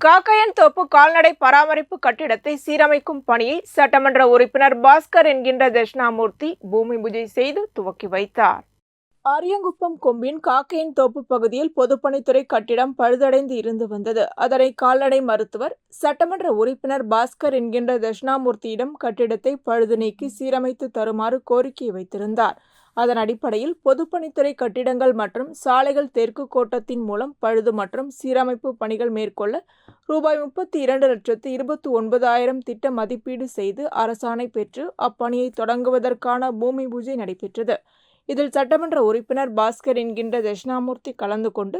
காக்கையன்தோப்பு கால்நடை பராமரிப்பு கட்டிடத்தை சீரமைக்கும் பணியை சட்டமன்ற உறுப்பினர் பாஸ்கர் என்கின்ற தட்சிணாமூர்த்தி பூமி பூஜை செய்து துவக்கி வைத்தார். ஆரியங்குப்பம் கொம்பின் காக்கையின் தோப்பு பகுதியில் பொதுப்பணித்துறை கட்டிடம் பழுதடைந்து இருந்து வந்தது. அதனை கால்நடை மருத்துவர் சட்டமன்ற உறுப்பினர் பாஸ்கர் என்கின்ற தட்சிணாமூர்த்தியிடம் கட்டிடத்தை பழுது நீக்கி சீரமைத்து தருமாறு கோரிக்கை வைத்திருந்தார். அதன் அடிப்படையில் பொதுப்பணித்துறை கட்டிடங்கள் மற்றும் சாலைகள் தெற்கு கோட்டத்தின் மூலம் பழுது மற்றும் சீரமைப்பு பணிகள் மேற்கொள்ள ரூபாய் 32,29,000 திட்ட மதிப்பீடு செய்து அரசாணை பெற்று அப்பணியை தொடங்குவதற்கான பூமி பூஜை நடைபெற்றது. இதில் சட்டமன்ற உறுப்பினர் பாஸ்கர் என்கின்ற தட்சிணாமூர்த்தி கலந்து கொண்டு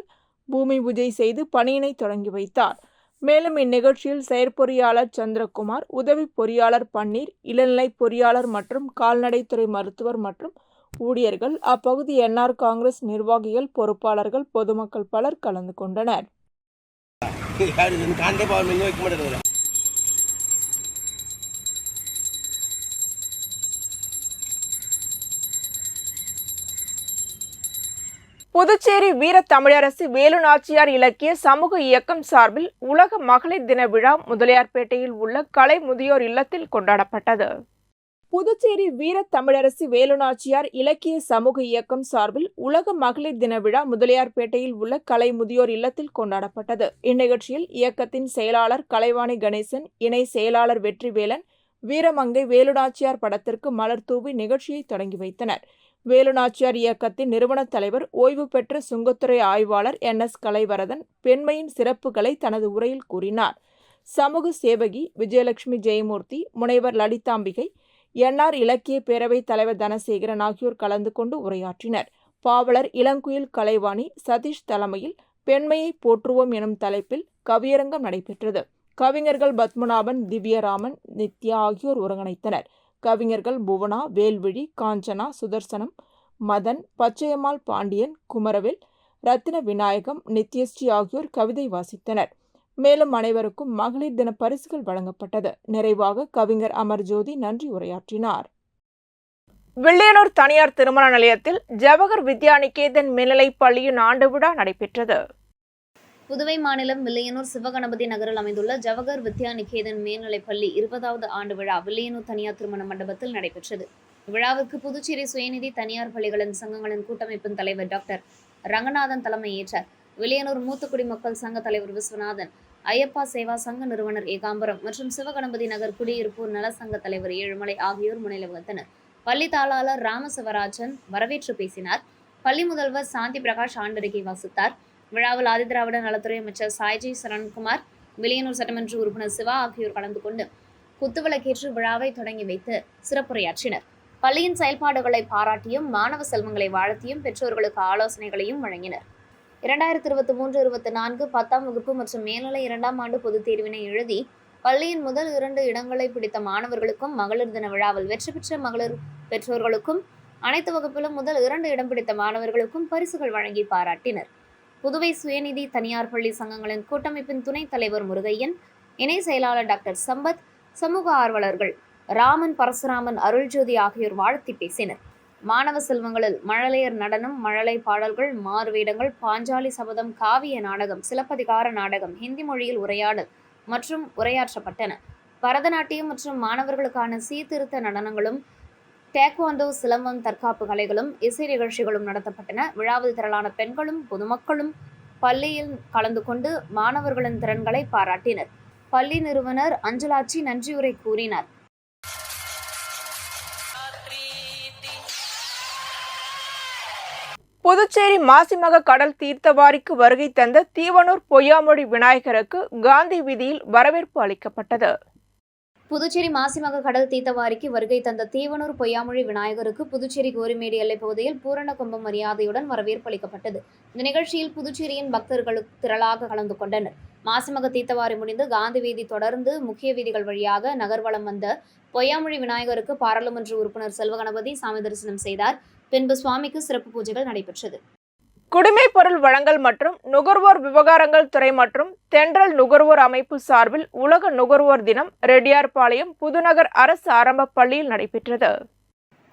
பூமி பூஜை செய்து பணியினை தொடங்கி வைத்தார். மேலும் இந்நிகழ்ச்சியில் செயற்பொறியாளர் சந்திரகுமார், உதவி பொறியாளர் பன்னீர், இளநிலை பொறியாளர் மற்றும் கால்நடைத்துறை மருத்துவர் மற்றும் ஊழியர்கள், அப்பகுதி என்ஆர் காங்கிரஸ் நிர்வாகிகள், பொறுப்பாளர்கள், பொதுமக்கள் பலர் கலந்து கொண்டனர். புதுச்சேரி வீர தமிழரசு வேலு நாச்சியார் இலக்கிய சமூக இயக்கம் சார்பில் உலக மகளிர் தின விழா முதலியார்பேட்டையில் உள்ள கலை முதியோர் இல்லத்தில் கொண்டாடப்பட்டது. புதுச்சேரி வீர தமிழரசு வேலு நாச்சியார் இலக்கிய சமூக இயக்கம் சார்பில் உலக மகளிர் தின விழா முதலியார்பேட்டையில் உள்ள கலை முதியோர் இல்லத்தில் கொண்டாடப்பட்டது. இந்நிகழ்ச்சியில் இயக்கத்தின் செயலாளர் கலைவாணி கணேசன், இணை செயலாளர் வெற்றிவேலன், வீரமங்கை வேலுநாச்சியார் படத்திற்கு மலர் தூவி நிகழ்ச்சியை தொடங்கி வைத்தனர். வேலுநாச்சியார் இயக்கத்தின் நிறுவன தலைவர், ஓய்வு பெற்ற சுங்கத்துறை ஆய்வாளர் NS கலைவரதன் பெண்மையின் சிறப்புகளை தனது உரையில் கூறினார். சமூக சேவகி விஜயலட்சுமி ஜெயமூர்த்தி, முனைவர் லலிதாம்பிகை, NR இலக்கிய பேரவைத் தலைவர் தனசேகரன் ஆகியோர் கலந்து கொண்டு உரையாற்றினர். பாவலர் இளங்குயில் கலைவாணி சதீஷ் தலைமையில் பெண்மையை போற்றுவோம் எனும் தலைப்பில் கவியரங்கம் நடைபெற்றது. கவிஞர்கள் பத்மநாபன், திவ்யராமன், நித்யா ஆகியோர் ஒருங்கிணைத்தனர். கவிஞர்கள் புவனா, வேல்விழி, காஞ்சனா, சுதர்சனம், மதன், பச்சையம்மாள் பாண்டியன், குமரவேல், ரத்தின விநாயகம், நித்யஸ்ரீ ஆகியோர் கவிதை வாசித்தனர். மேலும் அனைவருக்கும் மகளிர் தின பரிசுகள் வழங்கப்பட்டது. நிறைவாக கவிஞர் அமர்ஜோதி நன்றி உரையாற்றினார். வில்லியனூர் தனியார் திருமண நிலையத்தில் ஜவஹர் வித்யா நிகேதன் மேல்நிலைப் பள்ளியின் ஆண்டு விழா நடைபெற்றது. புதுவை மாநிலம் வில்லியனூர் சிவகணபதி நகரில் அமைந்துள்ள ஜவஹர் வித்யா நிகேதன் மேல்நிலைப்பள்ளி 20வது ஆண்டு விழா வில்லியனூர் தனியார் திருமண மண்டபத்தில் நடைபெற்றது. விழாவுக்கு புதுச்சேரி சுயநிதி தனியார் பள்ளிகளின் சங்கங்களின் கூட்டமைப்பின் தலைவர் டாக்டர் ரங்கநாதன் தலைமை ஏற்றார். வில்லியனூர் மூத்த குடிமக்கள் சங்க தலைவர் விஸ்வநாதன், ஐயப்பா சேவா சங்க நிறுவனர் ஏகாம்பரம் மற்றும் சிவகணபதி நகர் குடியிருப்போர் நல சங்க தலைவர் ஏழுமலை ஆகியோர் முன்னிலை வகித்தனர். பள்ளி தாளாளர் ராமசிவராஜன் வரவேற்று பேசினார். பள்ளி முதல்வர் சாந்தி பிரகாஷ் ஆண்டறிக்கை வாசித்தார். விழாவில் ஆதிதிராவிட நலத்துறை அமைச்சர் சாய்ஜி சரண்குமார், வில்லியனூர் சட்டமன்ற உறுப்பினர் சிவா ஆகியோர் கலந்து கொண்டு குத்துவிளக்கேற்று விழாவை தொடங்கி வைத்து சிறப்புரையாற்றினர். பள்ளியின் செயல்பாடுகளை பாராட்டியும் மாணவ செல்வங்களை வாழ்த்தியும் பெற்றோர்களுக்கு ஆலோசனைகளையும் வழங்கினர். 2023-24 10ஆம் வகுப்பு மற்றும் மேல்நிலை 2ஆம் ஆண்டு பொதுத் தேர்வினை எழுதி பள்ளியின் முதல் 2 இடங்களை பிடித்த மாணவர்களுக்கும் மகளிர் தின விழாவில் வெற்றி பெற்ற மகளிர் பெற்றோர்களுக்கும் அனைத்து வகுப்பிலும் முதல் 2 இடம் பிடித்த மாணவர்களுக்கும் பரிசுகள் வழங்கி பாராட்டினர். புதுவை சுயநிதி தனியார் பள்ளி சங்கங்களின் கூட்டமைப்பின் துணைத் தலைவர் முருகையன், இணை செயலாளர் டாக்டர் சம்பத், சமூக ஆர்வலர்கள் ராமன், பரசுராமன், அருள்ஜோதி ஆகியோர் வாழ்த்தி பேசினர். மாணவ செல்வங்களில் மழலையர் நடனம், மழலை பாடல்கள், மாறுவேடங்கள், பாஞ்சாலி சபதம், காவிய நாடகம், சிலப்பதிகார நாடகம், ஹிந்தி மொழியில் உரையாடல் மற்றும் உரையாற்றப்பட்டன. பரதநாட்டியம் மற்றும் மாணவர்களுக்கான சீர்திருத்த நடனங்களும், டேக்வாண்டோ, சிலம்பம், தற்காப்பு கலைகளும், இசை நிகழ்ச்சிகளும் நடத்தப்பட்டன. விழாவில் திரளான பெண்களும் பொதுமக்களும் பள்ளியில் கலந்து கொண்டு மாணவர்களின் திறன்களை பாராட்டினர். பள்ளி நிறுவனர் அஞ்சலாட்சி நன்றியுரை கூறினார். புதுச்சேரி மாசிமக கடல் தீர்த்தவாரிக்கு வருகை தந்த தீவனூர் பொய்யாமொழி விநாயகருக்கு காந்தி வீதியில் வரவேற்பு அளிக்கப்பட்டது. புதுச்சேரி மாசிமக கடல் தீர்த்தவாரிக்கு வருகை தந்த தீவனூர் பொய்யாமொழி விநாயகருக்கு புதுச்சேரி கோரிமேடு எல்லைப் பகுதியில் பூரண கும்ப மரியாதையுடன் வரவேற்பு அளிக்கப்பட்டது. இந்த நிகழ்ச்சியில் புதுச்சேரியின் பக்தர்கள் திரளாக கலந்து கொண்டனர். மாசிமக தீர்த்தவாரி முடிந்து காந்தி வீதி தொடர்ந்து முக்கிய வீதிகள் வழியாக நகர்வலம் வந்த பொய்யாமொழி விநாயகருக்கு பாராளுமன்ற உறுப்பினர் செல்வகணபதி சாமி தரிசனம் செய்தார். பின்பு சுவாமிக்கு சிறப்பு பூஜைகள் நடைபெற்றது. குடிமைப் பொருள் வழங்கல் மற்றும் நுகர்வோர் விவகாரங்கள் துறை மற்றும் தென்றல் நுகர்வோர் அமைப்பு சார்பில் உலக நுகர்வோர் தினம் ரெட்டியார்பாளையம் புதுநகர் அரசு ஆரம்ப பள்ளியில் நடைபெற்றது.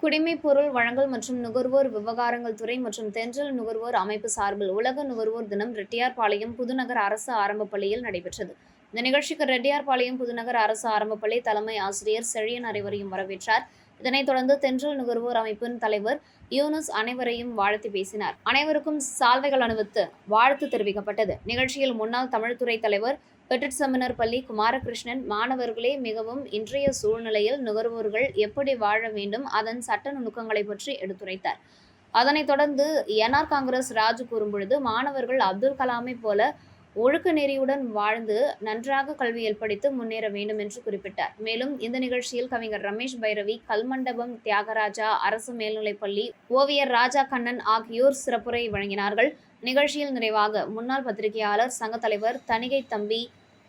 குடிமைப் பொருள் வழங்கல் மற்றும் நுகர்வோர் விவகாரங்கள் துறை மற்றும் தென்றல் நுகர்வோர் அமைப்பு சார்பில் உலக நுகர்வோர் தினம் ரெட்டியார்பாளையம் புதுநகர் அரசு ஆரம்ப பள்ளியில் நடைபெற்றது. இந்த நிகழ்ச்சிக்கு ரெட்டியார்பாளையம் புதுநகர் அரசு ஆரம்ப பள்ளி தலைமை ஆசிரியர் செழியன் அனைவரையும் வரவேற்றார். இதனைத் தொடர்ந்து தென்றல் நுகர்வோர் அமைப்பின் தலைவர் யூனுஸ் அனைவரையும் வாழ்த்தி பேசினார். அனைவருக்கும் சால்வைகள் அணிவித்து வாழ்த்து தெரிவிக்கப்பட்டது. நிகழ்ச்சியில் முன்னாள் தமிழ்துறை தலைவர் பெட்டிட் செமினர் பள்ளி குமாரகிருஷ்ணன், மாணவர்களே மிகவும் இன்றைய சூழ்நிலையில் நுகர்வோர்கள் எப்படி வாழ வேண்டும், அதன் சட்ட நுணுக்கங்களை பற்றி எடுத்துரைத்தார். அதனைத் தொடர்ந்து என்ஆர் காங்கிரஸ் ராஜு கூறும்பொழுது, மாணவர்கள் அப்துல் கலாமை போல ஒழுக்க நெறியுடன் வாழ்ந்து நன்றாக கல்வியில் படித்து முன்னேற வேண்டும் என்று குறிப்பிட்டார். மேலும் இந்த நிகழ்ச்சியில் கவிஞர் ரமேஷ் பைரவி, கல்மண்டபம் தியாகராஜா அரசு மேல்நிலைப்பள்ளி ஓவியர் ராஜா கண்ணன் ஆகியோர் சிறப்புரை வழங்கினார்கள். நிகழ்ச்சியில் நிறைவாக முன்னாள் பத்திரிகையாளர் சங்க தலைவர் தணிகை தம்பி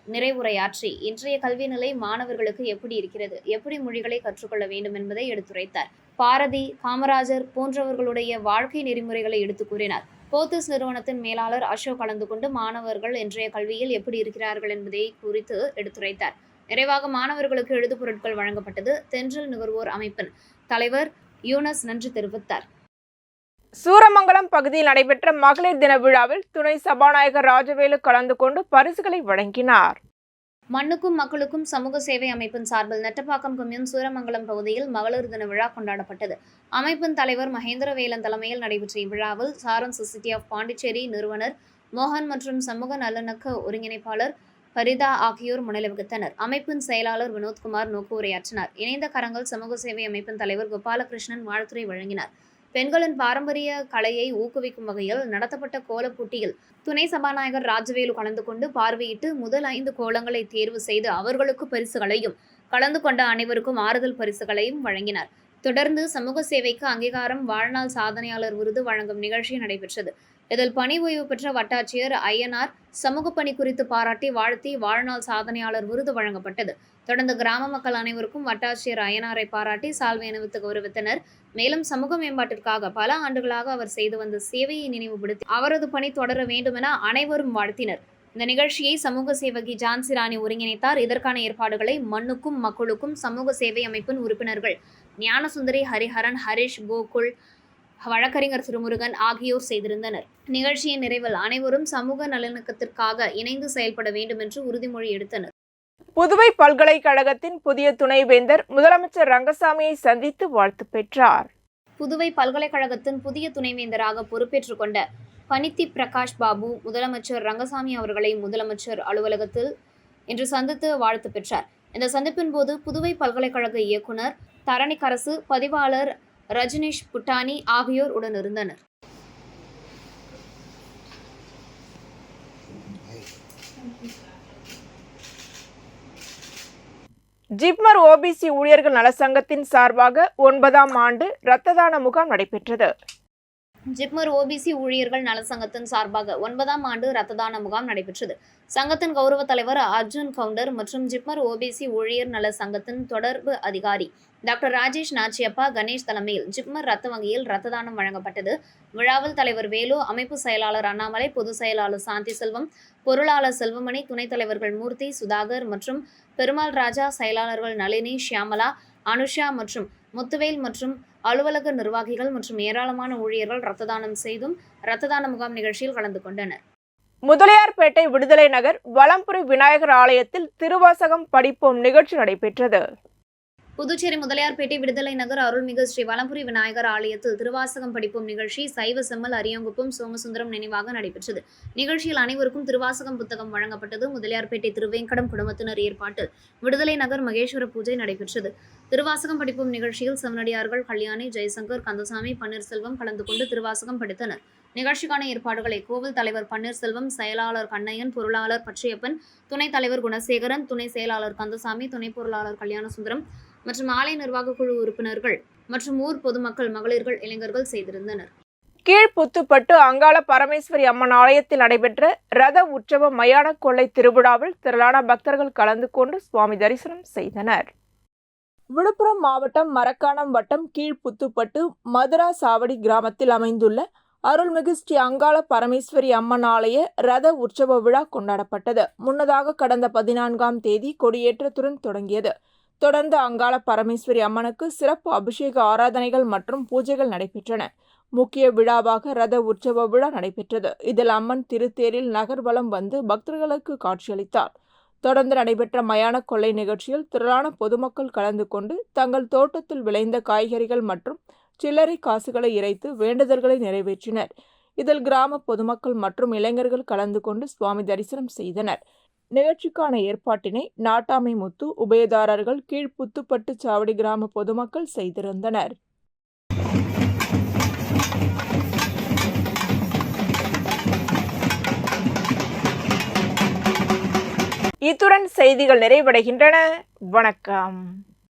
நிறைவுரையாற்றி இன்றைய கல்வி நிலை மாணவர்களுக்கு எப்படி இருக்கிறது, எப்படி மொழிகளை கற்றுக்கொள்ள வேண்டும் என்பதை எடுத்துரைத்தார். பாரதி, காமராஜர் போன்றவர்களுடைய வாழ்க்கை நெறிமுறைகளை எடுத்துக் கூறினார். போத்தஸ் நிறுவனத்தின் மேலாளர் அசோக் கலந்து கொண்டு மாணவர்கள் இன்றைய கல்வியில் எப்படி இருக்கிறார்கள் என்பதை குறித்து எடுத்துரைத்தார். நிறைவாக மாணவர்களுக்கு எழுது பொருட்கள் வழங்கப்பட்டது. தென்றல் நுகர்வோர் அமைப்பின் தலைவர் யூனஸ் நன்றி தெரிவித்தார். சூரமங்கலம் பகுதியில் நடைபெற்ற மகளிர் தின விழாவில் துணை சபாநாயகர் ராஜவேலு கலந்து கொண்டு பரிசுகளை வழங்கினார். மண்ணுக்கும் மக்களுக்கும் சமூக சேவை அமைப்பின் சார்பில் நெட்டப்பாக்கம் கொம்யூன் சூரமங்கலம் பகுதியில் மகளிர் தின விழா கொண்டாடப்பட்டது. அமைப்பின் தலைவர் மகேந்திரவேலன் தலைமையில் நடைபெற்ற இவ்விழாவில் சாரன் சொசைட்டி ஆஃப் பாண்டிச்சேரி நிறுவனர் மோகன் மற்றும் சமூக நல்லிணக்க ஒருங்கிணைப்பாளர் பரிதா ஆகியோர் முன்னிலை வகித்தனர். அமைப்பின் செயலாளர் வினோத்குமார் நோக்கு உரையாற்றினார். இணைந்த கரங்கள் சமூக சேவை அமைப்பின் தலைவர் கோபாலகிருஷ்ணன் வாழ்த்துரை வழங்கினார். பெண்களின் பாரம்பரிய கலையை ஊக்குவிக்கும் வகையில் நடத்தப்பட்ட கோலப் போட்டியில் துணை சபாநாயகர் ராஜவேலு கலந்து கொண்டு பார்வையிட்டு முதல் 5 கோலங்களை தேர்வு செய்து அவர்களுக்கு பரிசுகளையும், கலந்து கொண்ட அனைவருக்கும் ஆறுதல் பரிசுகளையும் வழங்கினார். தொடர்ந்து சமூக சேவைக்கு அங்கீகாரம் வாழ்நாள் சாதனையாளர் விருது வழங்கும் நிகழ்ச்சி நடைபெற்றது. இதில் பணி ஓய்வு பெற்ற வட்டாட்சியர் ஐயனார் சமூக பணி குறித்து பாராட்டி வாழ்த்தி வாழ்நாள் சாதனையாளர் விருது வழங்கப்பட்டது. தொடர்ந்து கிராம மக்கள் அனைவருக்கும் வட்டாட்சியர் ஐயனாரை பாராட்டி சால்வை அணிவித்து கௌரவித்தனர். மேலும் சமூக மேம்பாட்டிற்காக பல ஆண்டுகளாக அவர் செய்து வந்த சேவையை நினைவுபடுத்தி அவரது பணி தொடர வேண்டும் என அனைவரும் வாழ்த்தினர். இந்த நிகழ்ச்சியை சமூக சேவகி ஜான்சி ராணி ஒருங்கிணைத்தார். இதற்கான ஏற்பாடுகளை மண்ணுக்கும் மக்களுக்கும் சமூக சேவை அமைப்பின் உறுப்பினர்கள் ஞானசுந்தரி, ஹரிஹரன், ஹரிஷ், கோகுல், வழக்கறிஞர் திருமுருகன் ஆகியோர் செய்திருந்தனர். நிகழ்ச்சியின் நிறைவில் அனைவரும் சமூக நல்லிணக்கத்திற்காக இணைந்து செயல்பட வேண்டும் என்று உறுதிமொழி எடுத்தனர். புதுவை பல்கலைக்கழகத்தின் புதிய துணைவேந்தர் முதலமைச்சர் ரங்கசாமியை சந்தித்து வாழ்த்து பெற்றார். புதுவை பல்கலைக்கழகத்தின் புதிய துணைவேந்தராக பொறுப்பேற்றுக் கொண்ட பனித்தி பிரகாஷ் பாபு முதலமைச்சர் ரங்கசாமி அவர்களை முதலமைச்சர் அலுவலகத்தில் இன்று சந்தித்து வாழ்த்து பெற்றார். இந்த சந்திப்பின் போது புதுவை பல்கலைக்கழக இயக்குனர் தரணிக்கரசு, பதிவாளர் ரஜினிஷ் புட்டானி ஆகியோர் உடனிருந்தனர். ஜிப்மர் ஓபிசி ஊழியர்கள் நலச்சங்கத்தின் சார்பாக 9ஆம் ஆண்டு இரத்த தான முகாம் நடைபெற்றது. ஜிப்மர் ஓபிசி ஊழியர்கள் நலச்சங்கத்தின் சார்பாக 9ஆம் ஆண்டு இரத்த தான முகாம் நடைபெற்றது. சங்கத்தின் கௌரவ தலைவர் அர்ஜுன் கவுண்டர் மற்றும் ஜிப்மர் ஓபிசி ஊழியர் நல சங்கத்தின் தொடர்பு அதிகாரி டாக்டர் ராஜேஷ் நாச்சியப்பா கணேஷ் தலைமையில் ஜிப்மர் ரத்த வங்கியில் இரத்த தானம் வழங்கப்பட்டது. விழாவில் தலைவர் வேலு, அமைப்பு செயலாளர் அண்ணாமலை, பொதுச் செயலாளர் சாந்தி செல்வம், பொருளாளர் செல்வமணி, துணைத் தலைவர்கள் மூர்த்தி, சுதாகர் மற்றும் பெருமாள் ராஜா, செயலாளர்கள் நளினி, ஷியாமலா, அனுஷா மற்றும் முத்துவேல் மற்றும் அலுவலக நிர்வாகிகள் மற்றும் ஏராளமான ஊழியர்கள் இரத்த தானம் செய்தும் இரத்த தான முகாம் நிகழ்ச்சியில் கலந்து கொண்டனர். முதலியார்பேட்டை விடுதலை நகர் வலம்புரி விநாயகர் ஆலயத்தில் திருவாசகம் படிப்போம் நிகழ்ச்சி நடைபெற்றது. புதுச்சேரி முதலியார்பேட்டை விடுதலை நகர் அருள்மிகு ஸ்ரீ வலம்புரி விநாயகர் ஆலயத்தில் திருவாசகம் படிப்பும் நிகழ்ச்சி சைவ செம்மல் அரியங்குப்பம் சோமசுந்தரம் நினைவாக நடைபெற்றது. நிகழ்ச்சியில் அனைவருக்கும் திருவாசகம் புத்தகம் வழங்கப்பட்டது. முதலியார்பேட்டை திருவேங்கடம் குடும்பத்தினர் ஏற்பாட்டில் விடுதலை நகர் மகேஸ்வர பூஜை நடைபெற்றது. திருவாசகம் படிப்பும் நிகழ்ச்சியில் சிவனடியார்கள் கல்யாணி, ஜெயசங்கர், கந்தசாமி, பன்னீர்செல்வம் கலந்து கொண்டு திருவாசகம் படித்தனர். நிகழ்ச்சிக்கான ஏற்பாடுகளை கோவில் தலைவர் பன்னீர்செல்வம், செயலாளர் கண்ணையன், பொருளாளர் பச்சையப்பன், துணைத் தலைவர் குணசேகரன், துணை செயலாளர் கந்தசாமி, துணை பொருளாளர் கல்யாணசுந்தரம் மற்றும் ஆலய நிர்வாக குழு உறுப்பினர்கள் மற்றும் ஊர் பொதுமக்கள், மகளிர்கள், இளைஞர்கள் செய்திருந்தனர். கீழ்புத்துப்பட்டு அங்காள பரமேஸ்வரி அம்மன் ஆலயத்தில் நடைபெற்ற ரத உற்சவ மயான கொள்ளை திருவிழாவில் திரளான பக்தர்கள் கலந்து கொண்டு சுவாமி தரிசனம் செய்தனர். விழுப்புரம் மாவட்டம் மரக்காணம் வட்டம் கீழ்புத்துப்பட்டு மதுரா சாவடி கிராமத்தில் அமைந்துள்ள அருள்மிகு ஸ்ரீ அங்காள பரமேஸ்வரி அம்மன் ஆலய ரத உற்சவ விழா கொண்டாடப்பட்டது. முன்னதாக கடந்த 14ஆம் தேதி கொடியேற்றத்துடன் தொடங்கியது. தொடர்ந்து அங்காள பரமேஸ்வரி அம்மனுக்கு சிறப்பு அபிஷேக ஆராதனைகள் மற்றும் பூஜைகள் நடைபெற்றன. முக்கிய விழாவாக ரத உற்சவ விழா நடைபெற்றது. இதில் அம்மன் திருத்தேரில் நகர்வலம் வந்து பக்தர்களுக்கு காட்சியளித்தார். தொடர்ந்து நடைபெற்ற மயான கொள்ளை நிகழ்ச்சியில் திரளான பொதுமக்கள் கலந்து கொண்டு தங்கள் தோட்டத்தில் விளைந்த காய்கறிகள் மற்றும் சில்லறை காசுகளை இறைத்து வேண்டுதல்களை நிறைவேற்றினர். இதில் கிராம பொதுமக்கள் மற்றும் இளைஞர்கள் கலந்து கொண்டு சுவாமி தரிசனம் செய்தனர். நிகழ்ச்சிக்கான ஏற்பாட்டினை நாட்டாமை முத்து உபயதாரர்கள் கீழ்ப்புத்துப்பட்டு சாவடி கிராம பொதுமக்கள் செய்திருந்தனர். இத்துடன் செய்திகள் நிறைவடைகின்றன. வணக்கம்.